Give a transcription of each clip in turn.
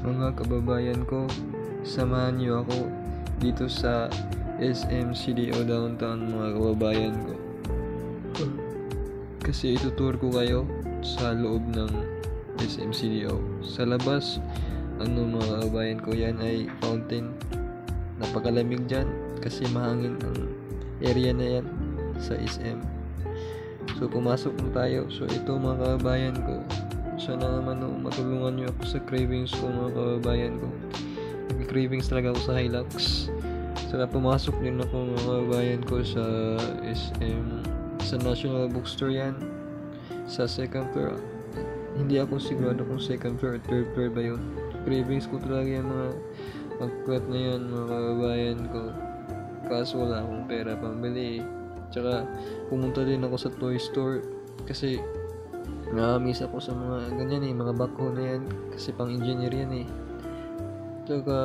Mga kababayan ko, samahan niyo ako dito sa SM CDO Downtown, mga kababayan ko. Kasi itutour ko kayo sa loob ng SM CDO. Sa labas, mga kababayan ko, yan ay fountain. Napakalamig dyan kasi mahangin ang area na yan sa SM. So pumasok na tayo. So ito, mga kababayan ko, sana naman matulungan nyo ako sa cravings ko, mga kababayan ko. Nag-cravings talaga ako sa Hilux. Saka pumasok din ako, mga kababayan ko, sa SM, sa National Bookstore yan, sa second floor. Hindi ako sigurado kung second floor or third floor ba yun. Cravings ko talaga yung mga magkwet na yan, mga kababayan ko. Kaso wala akong pera pambili. Tsaka pumunta din ako sa toy store kasi nakamiss ako sa mga ganyan mga backhoe na yan kasi pang engineer yan Tsaka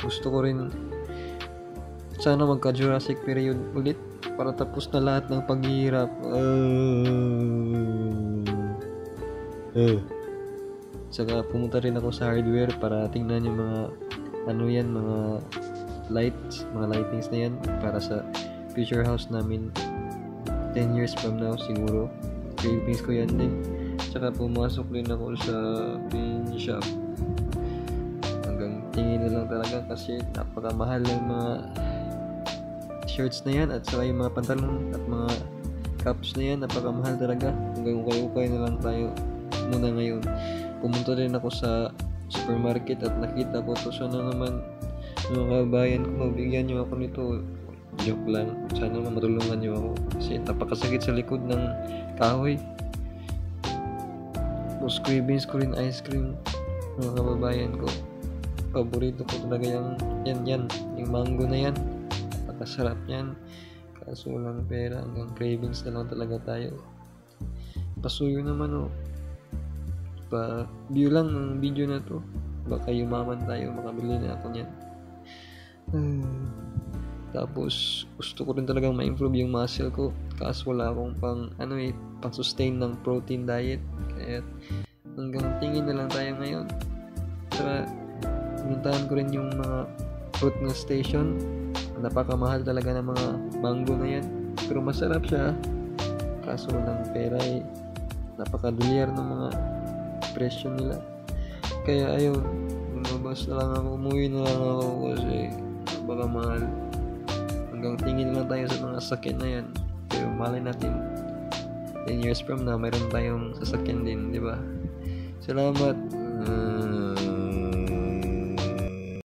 gusto ko rin sana magka Jurassic period ulit para tapos na lahat ng paghihirap. Tsaka pumunta rin ako sa hardware para tingnan yung mga mga lights, mga lightings na yan para sa future house namin 10 years from now siguro. Cravings ko yan din. Tsaka pumasok din ako sa pin shop. Hanggang tingin na lang talaga kasi napakamahal ng mga shirts na yan at saka yung mga pantalon at mga caps na yan, napakamahal talaga. Hanggang ukay-ukay na lang tayo muna ngayon. Pumunta din ako sa supermarket at nakita ko to. Sana naman mga kabayan ko, mabigyan nyo ako nito. Joke lang. Sana naman matulungan nyo ako kasi napakasakit sa likod ng kahoy. Tapos cravings ko rin ice cream, mga kababayan ko. Paborito ko talaga yung mango na yan. Napakasarap yan. Kaso walang pera, hanggang cravings na lang talaga tayo. Pasuyo naman pa-view lang ng video na to. Baka yumaman tayo, makabili na ako niyan. Tapos gusto ko rin talagang ma-improve yung muscle ko. Kaso wala akong pang-sustain ng protein diet. Kaya hanggang tingin na lang tayo ngayon. Saka pinuntahan ko rin yung mga fruit na station. Napakamahal talaga ng mga mango na yan. Pero masarap siya. Kaso walang pera napakadolyar ng mga presyo nila. Kaya ayun, lumabas na lang ako, umuwi na lang ako kasi napakamahal. Hanggang tingin lang tayo sa mga sasakyan na yan. Pero malay natin 10 years from now mayroon tayong sasakyan din, di ba? Salamat.